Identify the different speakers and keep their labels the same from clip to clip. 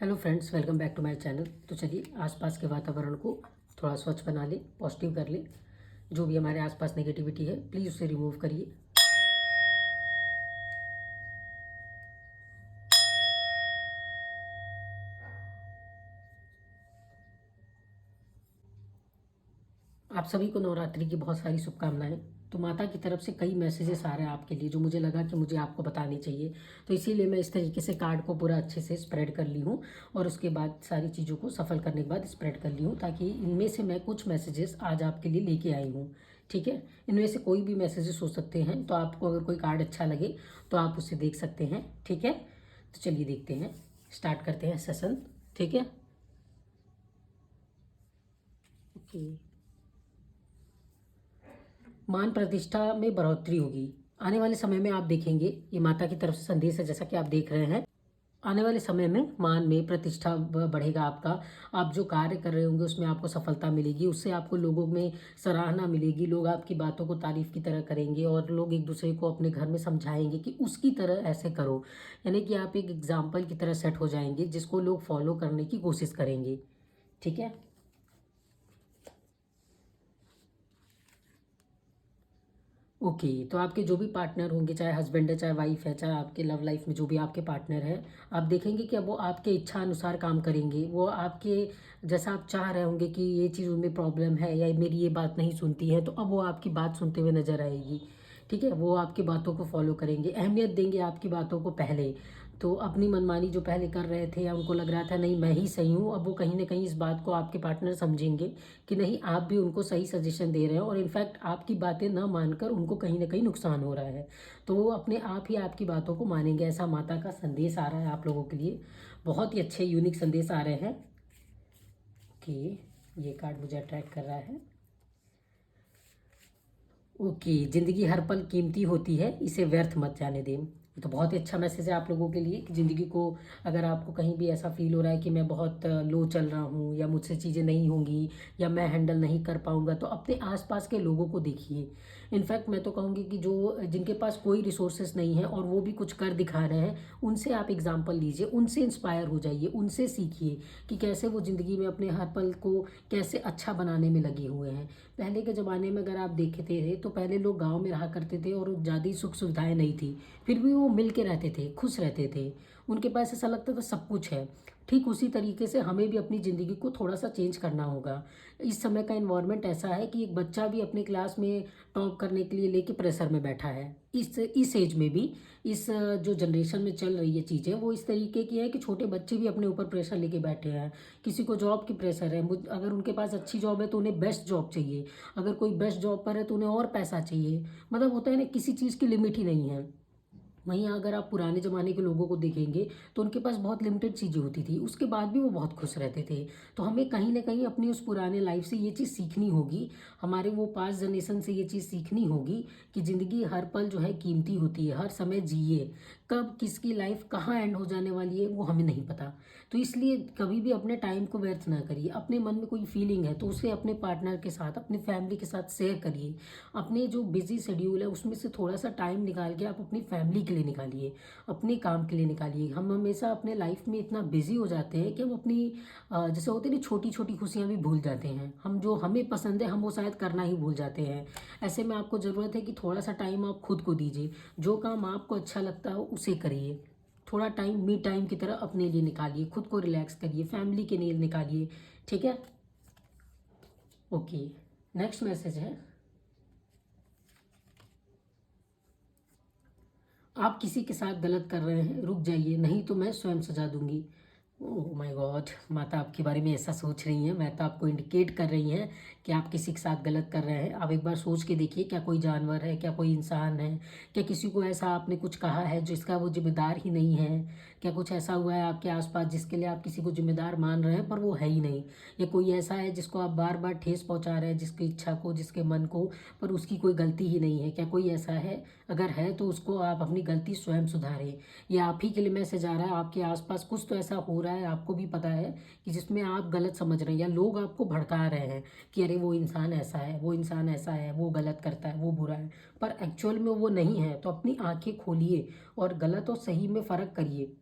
Speaker 1: Hello friends, welcome back to my channel. तो चलिए आसपास के वातावरण को थोड़ा स्वच्छ बना ले, पॉजिटिव कर ले। जो भी हमारे आसपास नेगेटिविटी है प्लीज़ उसे रिमूव करिए। आप सभी को नवरात्रि की बहुत सारी शुभकामनाएं। तो माता की तरफ से कई मैसेजेस आ रहे हैं आपके लिए, जो मुझे लगा कि मुझे आपको बताने चाहिए। तो इसीलिए मैं इस तरीके से कार्ड को पूरा अच्छे से स्प्रेड कर ली हूँ और उसके बाद सारी चीज़ों को सफल करने के बाद स्प्रेड कर ली हूँ, ताकि इनमें से मैं कुछ मैसेजेस आज आपके लिए लेके आई हूँ। ठीक है, इनमें से कोई भी मैसेजेस हो सकते हैं, तो आपको अगर कोई कार्ड अच्छा लगे तो आप उसे देख सकते हैं। ठीक है, तो चलिए देखते हैं, स्टार्ट करते हैं सेशन। ठीक है, ओके। मान प्रतिष्ठा में बढ़ोतरी होगी। आने वाले समय में आप देखेंगे, ये माता की तरफ से संदेश है, जैसा कि आप देख रहे हैं। आने वाले समय में मान में प्रतिष्ठा बढ़ेगा आपका। आप जो कार्य कर रहे होंगे उसमें आपको सफलता मिलेगी, उससे आपको लोगों में सराहना मिलेगी। लोग आपकी बातों को तारीफ की तरह करेंगे और लोग एक दूसरे को अपने घर में समझाएंगे कि उसकी तरह ऐसे करो। यानी कि आप एक एग्जाम्पल की तरह सेट हो जाएंगे, जिसको लोग फॉलो करने की कोशिश करेंगे। ठीक है, ओके। तो आपके जो भी पार्टनर होंगे, चाहे हस्बैंड है, चाहे वाइफ है, चाहे आपके लव लाइफ में जो भी आपके पार्टनर हैं, आप देखेंगे कि अब वो आपके इच्छा अनुसार काम करेंगे। वो आपके जैसा आप चाह रहे होंगे कि ये चीज़ उनमें प्रॉब्लम है या मेरी ये बात नहीं सुनती है, तो अब वो आपकी बात सुनते हुए नजर आएगी। ठीक है, वो आपकी बातों को फॉलो करेंगे, अहमियत देंगे आपकी बातों को पहले। तो अपनी मनमानी जो पहले कर रहे थे या उनको लग रहा था नहीं मैं ही सही हूँ, अब वो कहीं ना कहीं इस बात को आपके पार्टनर समझेंगे कि नहीं आप भी उनको सही सजेशन दे रहे हैं, और इनफैक्ट आपकी बातें ना मानकर उनको कहीं ना कहीं नुकसान हो रहा है। तो वो अपने आप ही आपकी बातों को मानेंगे। ऐसा माता का संदेश आ रहा है आप लोगों के लिए। बहुत ही अच्छे यूनिक संदेश आ रहे हैं कि ये कार्ड मुझे अट्रैक्ट कर रहा है। ओके, जिंदगी हर पल कीमती होती है, इसे व्यर्थ मत जाने दें। ये तो बहुत ही अच्छा मैसेज है आप लोगों के लिए कि ज़िंदगी को, अगर आपको कहीं भी ऐसा फील हो रहा है कि मैं बहुत लो चल रहा हूँ या मुझसे चीज़ें नहीं होंगी या मैं हैंडल नहीं कर पाऊँगा, तो अपने आसपास के लोगों को देखिए। इनफैक्ट मैं तो कहूँगी कि जो जिनके पास कोई रिसोर्सेज नहीं है और वो भी कुछ कर दिखा रहे हैं, उनसे आप एग्जाम्पल लीजिए, उनसे इंस्पायर हो जाइए, उनसे सीखिए कि कैसे वो ज़िंदगी में अपने हर पल को कैसे अच्छा बनाने में लगे हुए हैं। पहले के ज़माने में अगर आप देखते थे तो पहले लोग गांव में रहा करते थे और ज़्यादा सुख सुविधाएं नहीं थी, फिर भी वो मिल के रहते थे, खुश रहते थे। उनके पास ऐसा लगता था सब कुछ है। ठीक उसी तरीके से हमें भी अपनी ज़िंदगी को थोड़ा सा चेंज करना होगा। इस समय का इन्वायरमेंट ऐसा है कि एक बच्चा भी अपने क्लास में टॉप करने के लिए लेके प्रेशर में बैठा है। इस एज में भी, इस जो जनरेशन में चल रही है चीज़ें, वो इस तरीके की है कि छोटे बच्चे भी अपने ऊपर प्रेशर लेके बैठे हैं। किसी को जॉब की प्रेशर है, अगर उनके पास अच्छी जॉब है तो उन्हें बेस्ट जॉब चाहिए। अगर कोई बेस्ट जॉब पर है तो उन्हें और पैसा चाहिए। मतलब होता है ना, किसी चीज़ की लिमिट ही नहीं है। वहीं अगर आप पुराने ज़माने के लोगों को देखेंगे तो उनके पास बहुत लिमिटेड चीज़ें होती थी, उसके बाद भी वो बहुत खुश रहते थे। तो हमें कहीं ना कहीं अपनी उस पुराने लाइफ से ये चीज़ सीखनी होगी, हमारे वो पास्ट जनरेशन से ये चीज़ सीखनी होगी कि ज़िंदगी हर पल जो है कीमती होती है, हर समय जिए। कब किसकी लाइफ कहाँ एंड हो जाने वाली है वो हमें नहीं पता। तो इसलिए कभी भी अपने टाइम को व्यर्थ ना करिए। अपने मन में कोई फीलिंग है तो उसे अपने पार्टनर के साथ, अपनी फैमिली के साथ शेयर करिए। अपने जो बिजी शेड्यूल है उसमें से थोड़ा सा टाइम निकाल के आप अपनी फैमिली के लिए निकालिए, अपने काम के लिए निकालिए। हम हमेशा अपने लाइफ में इतना बिजी हो जाते हैं कि हम अपनी जैसे होते हैं ना, छोटी छोटी खुशियाँ भी भूल जाते हैं। हम जो हमें पसंद है हम वो शायद करना ही भूल जाते हैं। ऐसे में आपको ज़रूरत है कि थोड़ा सा टाइम आप खुद को दीजिए। जो काम आपको अच्छा लगता हो उसे करिए। थोड़ा टाइम मी टाइम की तरह अपने लिए निकालिए, खुद को रिलैक्स करिए, फैमिली के लिए निकालिए। ठीक है, ओके। नेक्स्ट मैसेज है, आप किसी के साथ गलत कर रहे हैं, रुक जाइए, नहीं तो मैं स्वयं सजा दूंगी। ओह माय गॉड, माता आपके बारे में ऐसा सोच रही हैं। माता आपको इंडिकेट कर रही हैं कि आप किसी के साथ गलत कर रहे हैं। आप एक बार सोच के देखिए, क्या कोई जानवर है, क्या कोई इंसान है, क्या किसी को ऐसा आपने कुछ कहा है जिसका वो जिम्मेदार ही नहीं है? क्या कुछ ऐसा हुआ है आपके आसपास जिसके लिए आप किसी को जिम्मेदार मान रहे हैं पर वो है ही नहीं? या कोई ऐसा है जिसको आप बार बार ठेस पहुंचा रहे हैं, जिसकी इच्छा को, जिसके मन को, पर उसकी कोई गलती ही नहीं है? क्या कोई ऐसा है? अगर है तो उसको आप अपनी गलती स्वयं सुधारें। ये आप ही के लिए मैसेज आ रहा है। आपके आसपास कुछ तो ऐसा हो रहा है, आपको भी पता है, कि जिसमें आप गलत समझ रहे हैं या लोग आपको भड़का रहे हैं कि अरे वो इंसान ऐसा है, वो इंसान ऐसा है, वो गलत करता है, वो बुरा है। पर एक्चुअल में वो नहीं है। तो अपनी आंखें खोलिए और गलत और सही में फ़र्क करिए।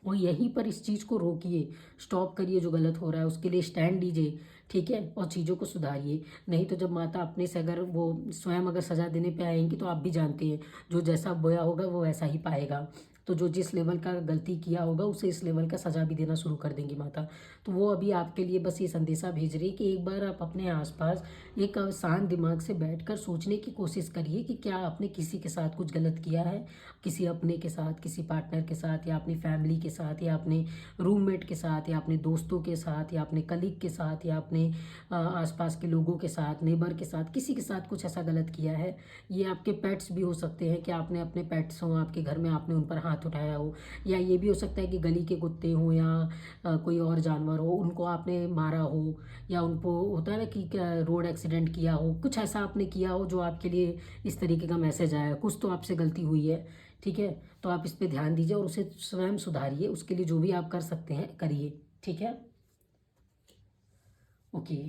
Speaker 1: और यहीं पर इस चीज़ को रोकिए, स्टॉप करिए जो गलत हो रहा है, उसके लिए स्टैंड लीजिए, ठीक है, और चीज़ों को सुधारिए। नहीं तो जब माता अपने से अगर वो स्वयं अगर सज़ा देने पे आएंगी तो आप भी जानते हैं, जो जैसा बोया होगा वो वैसा ही पाएगा। तो जो जिस लेवल का गलती किया होगा उसे इस लेवल का सज़ा भी देना शुरू कर देंगी माता। तो वो अभी आपके लिए बस ये संदेशा भेज रही है कि एक बार आप अपने आसपास एक शांत दिमाग से बैठकर सोचने की कोशिश करिए कि क्या आपने किसी के साथ कुछ गलत किया है, किसी अपने के साथ, किसी पार्टनर के साथ, या अपनी फैमिली के साथ, या अपने रूममेट के साथ, या अपने दोस्तों के साथ, या अपने कलीग के साथ, या अपने आसपास के लोगों के साथ, नेबर के साथ, किसी के साथ कुछ ऐसा गलत किया है। ये आपके पेट्स भी हो सकते हैं कि आपने अपने पेट्स हों आपके घर में, आपने उन पर हाथ उठाया हो, या ये भी हो सकता है कि गली के कुत्ते हों या कोई और जानवर हो, उनको आपने मारा हो, या उनको होता है ना कि क्या रोड एक्सीडेंट किया हो, कुछ ऐसा आपने किया हो जो आपके लिए इस तरीके का मैसेज आया, कुछ तो आपसे गलती हुई है, ठीक है। तो आप इस पे ध्यान दीजिए और उसे स्वयं सुधारिए, उसके लिए जो भी आप कर सकते हैं करिए, ठीक है। ओके।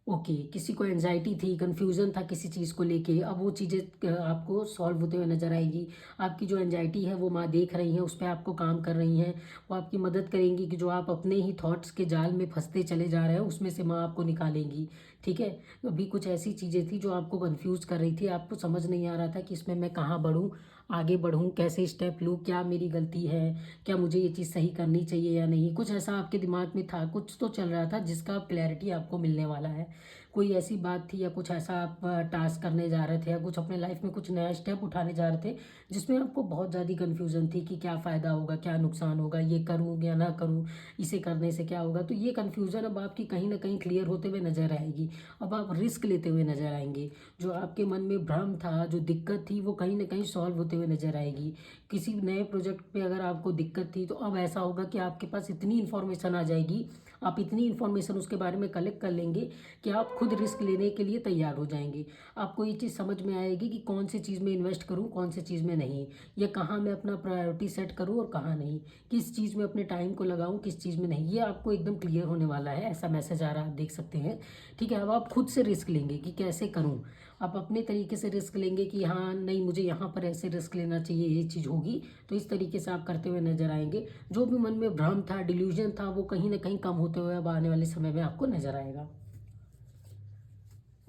Speaker 1: ओके, किसी को एनजाइटी थी, कन्फ्यूजन था किसी चीज़ को लेके, अब वो चीज़ें आपको सॉल्व होते हुए नजर आएगी। आपकी जो एनजाइटी है वो माँ देख रही हैं, उस पर आपको काम कर रही हैं। वो आपकी मदद करेंगी कि जो आप अपने ही थॉट्स के जाल में फंसते चले जा रहे हैं उसमें से माँ आपको निकालेंगी, ठीक है। अभी कुछ ऐसी चीज़ें थी जो आपको कन्फ्यूज़ कर रही थी, आपको समझ नहीं आ रहा था कि इसमें मैं कहाँ बढ़ूँ, आगे बढ़ूँ, कैसे स्टेप लूँ, क्या मेरी गलती है, क्या मुझे ये चीज़ सही करनी चाहिए या नहीं, कुछ ऐसा आपके दिमाग में था, कुछ तो चल रहा था जिसका क्लैरिटी आपको मिलने वाला है। कोई ऐसी बात थी या कुछ ऐसा आप टास्क करने जा रहे थे, या कुछ अपने लाइफ में कुछ नया स्टेप उठाने जा रहे थे जिसमें आपको बहुत ज़्यादा कन्फ्यूज़न थी कि क्या फ़ायदा होगा, क्या नुकसान होगा, ये करूँ या ना करूँ, इसे करने से क्या होगा। तो ये कन्फ्यूज़न अब आपकी कहीं ना कहीं क्लियर होते हुए नजर आएगी। अब आप रिस्क लेते हुए नजर आएंगे, जो आपके मन में भ्रम था, जो दिक्कत थी, वो कहीं ना कहीं सॉल्व होते हुए नजर आएगी। किसी नए प्रोजेक्ट पे अगर आपको दिक्कत थी तो अब ऐसा होगा कि आपके पास इतनी इन्फॉर्मेशन आ जाएगी, आप इतनी इन्फॉर्मेशन उसके बारे में कलेक्ट कर लेंगे कि आप खुद रिस्क लेने के लिए तैयार हो जाएंगे। आपको ये चीज़ समझ में आएगी कि कौन सी चीज़ में इन्वेस्ट करूँ, कौन सी चीज़ में नहीं, या कहाँ मैं अपना प्रायोरिटी सेट करूँ और कहाँ नहीं, किस चीज़ में अपने टाइम को लगाऊँ, किस चीज़ में नहीं। ये आपको एकदम क्लियर होने वाला है, ऐसा मैसेज आ रहा है, आप देख सकते हैं, ठीक है। अब आप खुद से रिस्क लेंगे कि कैसे करूँ, आप अपने तरीके से रिस्क लेंगे कि हाँ नहीं मुझे यहाँ पर ऐसे रिस्क लेना चाहिए, ये चीज़ होगी, तो इस तरीके से आप करते हुए नजर आएंगे। जो भी मन में भ्रम था, डिल्यूजन था, वो कहीं ना कहीं कम होते हुए अब आने वाले समय में आपको नजर आएगा।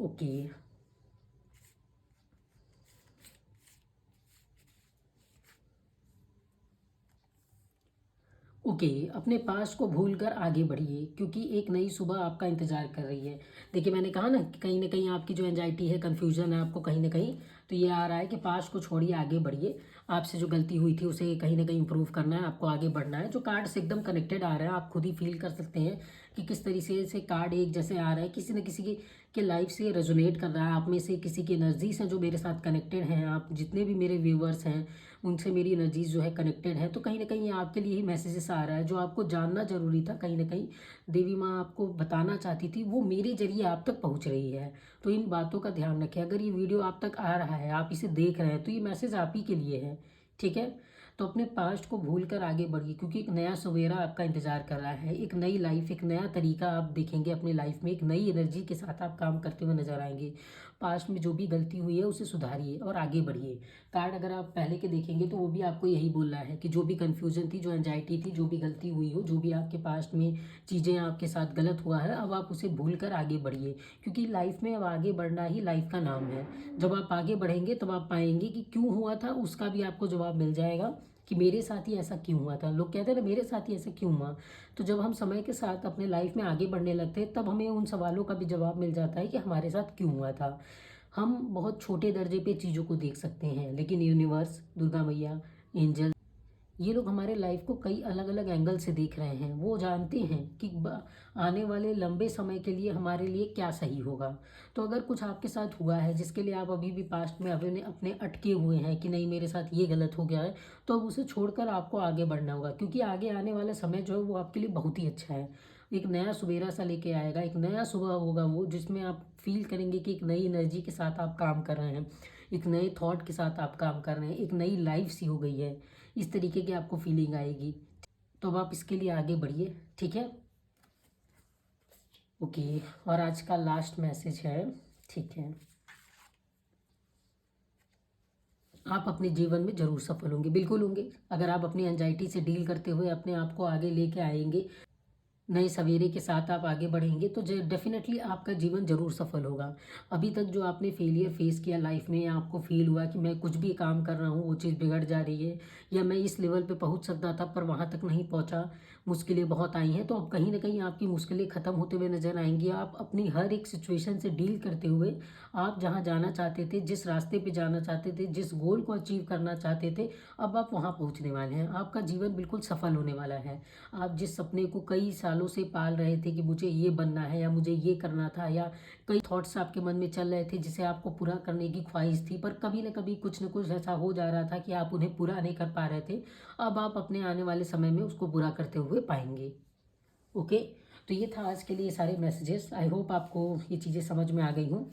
Speaker 1: ओके। ओके, अपने पास्ट को भूलकर आगे बढ़िए क्योंकि एक नई सुबह आपका इंतजार कर रही है। देखिए मैंने कहा ना कहीं आपकी जो एंजाइटी है, कन्फ्यूजन है, आपको कहीं ना कहीं तो ये आ रहा है कि पास्ट को छोड़िए, आगे बढ़िए। आपसे जो गलती हुई थी उसे कहीं ना कहीं इंप्रूव करना है, आपको आगे बढ़ना है। जो कार्ड से एकदम कनेक्टेड आ रहे हैं, आप खुद ही फील कर सकते हैं कि किस तरीके से कार्ड एक जैसे आ रहा है, किसी न किसी के लाइफ से रेजोनेट कर रहा है। आप में से किसी की एनर्जीज हैं जो मेरे साथ कनेक्टेड हैं, आप जितने भी मेरे व्यूवर्स हैं उनसे मेरी एनर्जीज जो है कनेक्टेड है। तो कहीं ना कहीं ये आपके लिए ही मैसेजेस आ रहा है, जो आपको जानना जरूरी था, कहीं ना कहीं देवी माँ आपको बताना चाहती थी, वो मेरे जरिए आप तक पहुँच रही है। तो इन बातों का ध्यान रखें। अगर ये वीडियो आप तक आ रहा है, आप इसे देख रहे हैं, तो ये मैसेज आप ही के लिए है, ठीक है। तो अपने पास्ट को भूल कर आगे बढ़िए क्योंकि एक नया सवेरा आपका इंतजार कर रहा है, एक नई लाइफ, एक नया तरीका आप देखेंगे अपनी लाइफ में, एक नई एनर्जी के साथ आप काम करते हुए नजर आएंगे। पास्ट में जो भी गलती हुई है उसे सुधारिए और आगे बढ़िए। कार्ड अगर आप पहले के देखेंगे तो वो भी आपको यही बोल रहा है कि जो भी कन्फ्यूजन थी, जो एंजाइटी थी, जो भी गलती हुई हो, जो भी आपके पास्ट में चीज़ें आपके साथ गलत हुआ है, अब आप उसे भूल कर आगे बढ़िए क्योंकि लाइफ में अब आगे बढ़ना ही लाइफ का नाम है। जब आप आगे बढ़ेंगे तब आप पाएंगे कि क्यों हुआ था, उसका भी आपको जवाब मिल जाएगा कि मेरे साथ ही ऐसा क्यों हुआ था। लोग कहते हैं ना मेरे साथ ही ऐसा क्यों हुआ। तो जब हम समय के साथ अपने लाइफ में आगे बढ़ने लगते हैं तब हमें उन सवालों का भी जवाब मिल जाता है कि हमारे साथ क्यों हुआ था। हम बहुत छोटे दर्जे पे चीज़ों को देख सकते हैं लेकिन यूनिवर्स, दुर्गा मैया, एंजल, ये लोग हमारे लाइफ को कई अलग अलग एंगल से देख रहे हैं। वो जानते हैं कि आने वाले लंबे समय के लिए हमारे लिए क्या सही होगा। तो अगर कुछ आपके साथ हुआ है जिसके लिए आप अभी भी पास्ट में अपने अपने अटके हुए हैं कि नहीं मेरे साथ ये गलत हो गया है, तो अब उसे छोड़कर आपको आगे बढ़ना होगा क्योंकि आगे आने वाला समय जो है वो आपके लिए बहुत ही अच्छा है। एक नया सुबेरा सा लेके आएगा, एक नया सुबह होगा वो जिसमें आप फील करेंगे कि एक नई एनर्जी के साथ आप काम कर रहे हैं, एक नए थॉट के साथ आप काम कर रहे हैं, एक नई लाइफ सी हो गई है, इस तरीके की आपको फीलिंग आएगी। तो अब आप इसके लिए आगे बढ़िए, ठीक है। ओके, और आज का लास्ट मैसेज है, ठीक है। आप अपने जीवन में ज़रूर सफल होंगे, बिल्कुल होंगे। अगर आप अपनी एंग्जायटी से डील करते हुए अपने आप को आगे लेके आएँगे, नए सवेरे के साथ आप आगे बढ़ेंगे तो डेफिनेटली आपका जीवन ज़रूर सफल होगा। अभी तक जो आपने फेलियर फेस किया लाइफ में, या आपको फील हुआ कि मैं कुछ भी काम कर रहा हूँ वो चीज़ बिगड़ जा रही है, या मैं इस लेवल पे पहुँच सकता था पर वहाँ तक नहीं पहुँचा, मुश्किलें बहुत आई हैं, तो अब कहीं ना कहीं आपकी मुश्किलें ख़त्म होते हुए नजर आएंगी। आप अपनी हर एक सिचुएशन से डील करते हुए आप जहाँ जाना चाहते थे, जिस रास्ते पे जाना चाहते थे, जिस गोल को अचीव करना चाहते थे, अब आप वहाँ पहुँचने वाले हैं। आपका जीवन बिल्कुल सफल होने वाला है। आप जिस सपने को कई सालों से पाल रहे थे कि मुझे ये बनना है या मुझे ये करना था, या कई थॉट्स आपके मन में चल रहे थे जिसे आपको पूरा करने की ख्वाहिश थी, पर कभी ना कभी कुछ न कुछ ऐसा हो जा रहा था कि आप उन्हें पूरा नहीं कर पा रहे थे, अब आप अपने आने वाले समय में उसको पूरा करते हुए पाएंगे। ओके, तो ये था आज के लिए सारे मैसेजेस। आई होप आपको ये चीज़ें समझ में आ गई हों।